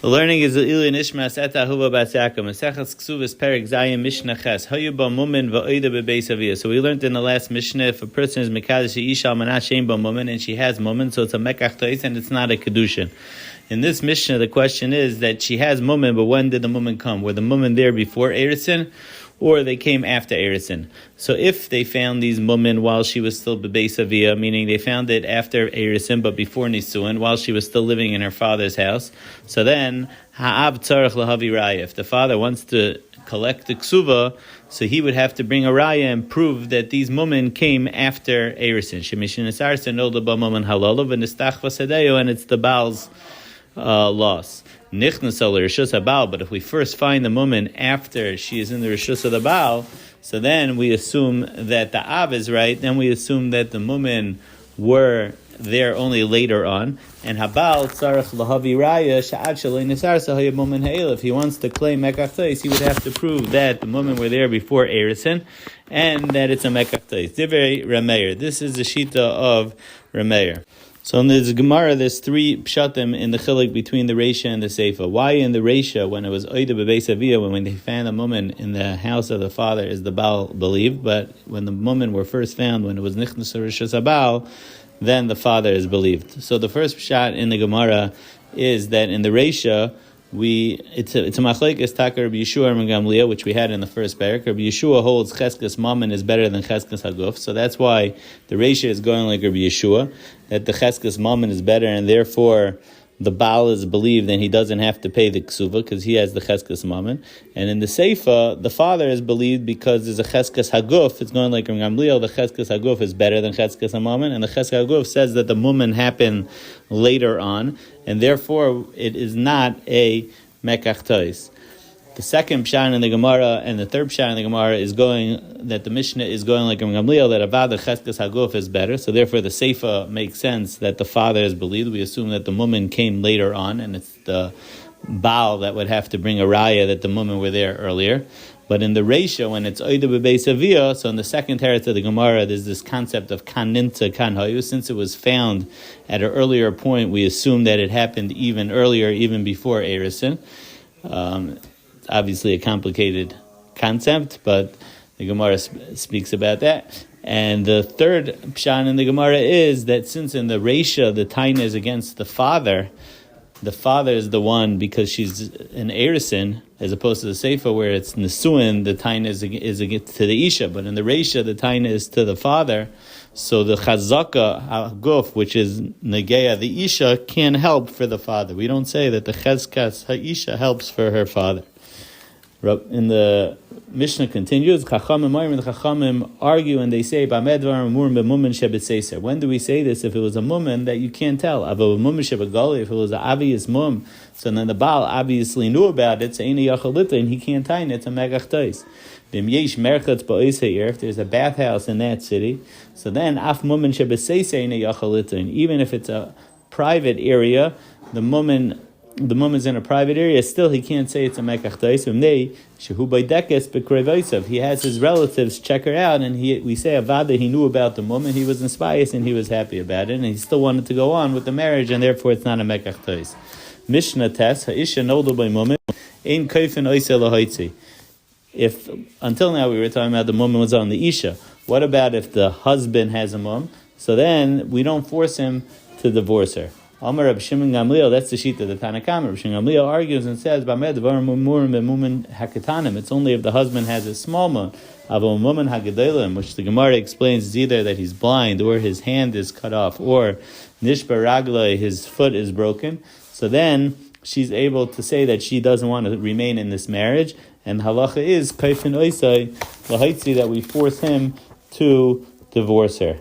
The learning is Nishmas Etta Ahuva Bas Yaakov. Mesechas Kesubos Perek Zayin Mishna Ches. Hayu ba mumen va'oida bebeis aviyah. So we learned in the last Mishnah, if a person is mekadosh isha almanat shein ba mumen and she has mumen, so it's a mekach tois and it's not a kedushin. In this Mishnah, the question is that she has mumen, but when did the mumen come? Were the mumen there before Erisin, or they came after Erisin? So if they found these mumen while she was still bebeis aviyah, meaning they found it after Erisin but before Nisuin, while she was still living in her father's house, so then ha'ab tzarech lahavi raya. If the father wants to collect the ksuva, so he would have to bring a raya and prove that these mumen came after Erisin. Shemishin esarsin nolda ba mumen halalav and nistach vasadeyo, and it's the Baal's loss. Nichnas al rishus habal, but if we first find the mumen after she is in the rishus of the Baal, so then we assume that the Av is right, then we assume that the mumen were there only later on, and habal tzarech lahavi raya sha'ad shalei nisar sahaya mumen ha'il. If he wants to claim mekach tois, he would have to prove that the mumen were there before Erisin, and that it's a mekach tois. Divrei Rameir. This is the shita of Rameir. So in the Gemara, there's three pshatim in the chilik between the Reisha and the Seifa. Why in the Reisha, when it was oida bebeis aviyah, when they found the woman in the house of the father, is the Baal believed, but when the women were first found, when it was nichnas rishus habal, then the father is believed. So the first pshat in the Gemara is that in the Reisha, it's a machlekes taka Rabbi Yeshua and Gamliel, which we had in the first parak. Rabbi Yeshua holds cheskes mammon is better than cheskes haguf, so that's why the Reisha is going like Rabbi Yeshua, that the cheskes mammon is better, and therefore the Baal is believed and he doesn't have to pay the ksuva because he has the cheskes mammon. And in the Seifa, the father is believed because there's a cheskes haguf. It's going like Rabbi Gamliel, the cheskes haguf is better than cheskes mammon, and the cheskes haguf says that the mumen happened later on, and therefore it is not a mekach tois. The second pshat in the Gemara and the third pshat in the Gemara is going that the Mishnah is going like Rabbi Gamliel, that Avad cheskes haguf is better. So therefore the Seifa makes sense that the father is believed. We assume that the mumen came later on, and it's the Baal that would have to bring a raya that the mumen were there earlier. But in the Reisha, when it's oida bebeis aviyah, so in the second teretz of the Gemara, there's this concept of kan ninta kan hayu. Since it was found at an earlier point, we assume that it happened even earlier, even before Erisin. Obviously a complicated concept, but the Gemara speaks about that. And the third pshat in the Gemara is that since in the Reisha the taina is against the father is the one because she's an Erisin, as opposed to the Seifa where it's Nesuin, the taina is against to the Isha, but in the Reisha the taina is to the father. So the Chazaka Haguf, which is Negeya, the Isha, can help for the father. We don't say that the Chezkas HaIsha helps for her father. In the Mishnah continues, Chachamim argue and they say, when do we say this? If it was a mumen that you can't tell. If it was an obvious mum, so then the Baal obviously knew about it, and he can't tie it, it's a megach tois. If there's a bathhouse in that city, so then even if it's a private area, the mumen's in a private area, still he can't say it's a mekach tois. He has his relatives check her out, and we say avada, he knew about the mumen, he was inspired and he was happy about it, and he still wanted to go on with the marriage, and therefore it's not a mekach tois. Mishnah tes ha'isha noldu by mumen ein kofen oise lahaitzi. If until now we were talking about the mumen was on the isha, what about if the husband has a mum? So then we don't force him to divorce her. Amar Reb Shimon Gamliel, that's the sheet of the Tanakam. Reb Shimon Gamliel argues and says, it's only if the husband has a small moon, which the Gemara explains is either that he's blind, or his hand is cut off, or nishba ragla, his foot is broken. So then she's able to say that she doesn't want to remain in this marriage, and halacha is kaifin oisai lahaitzi, that we force him to divorce her.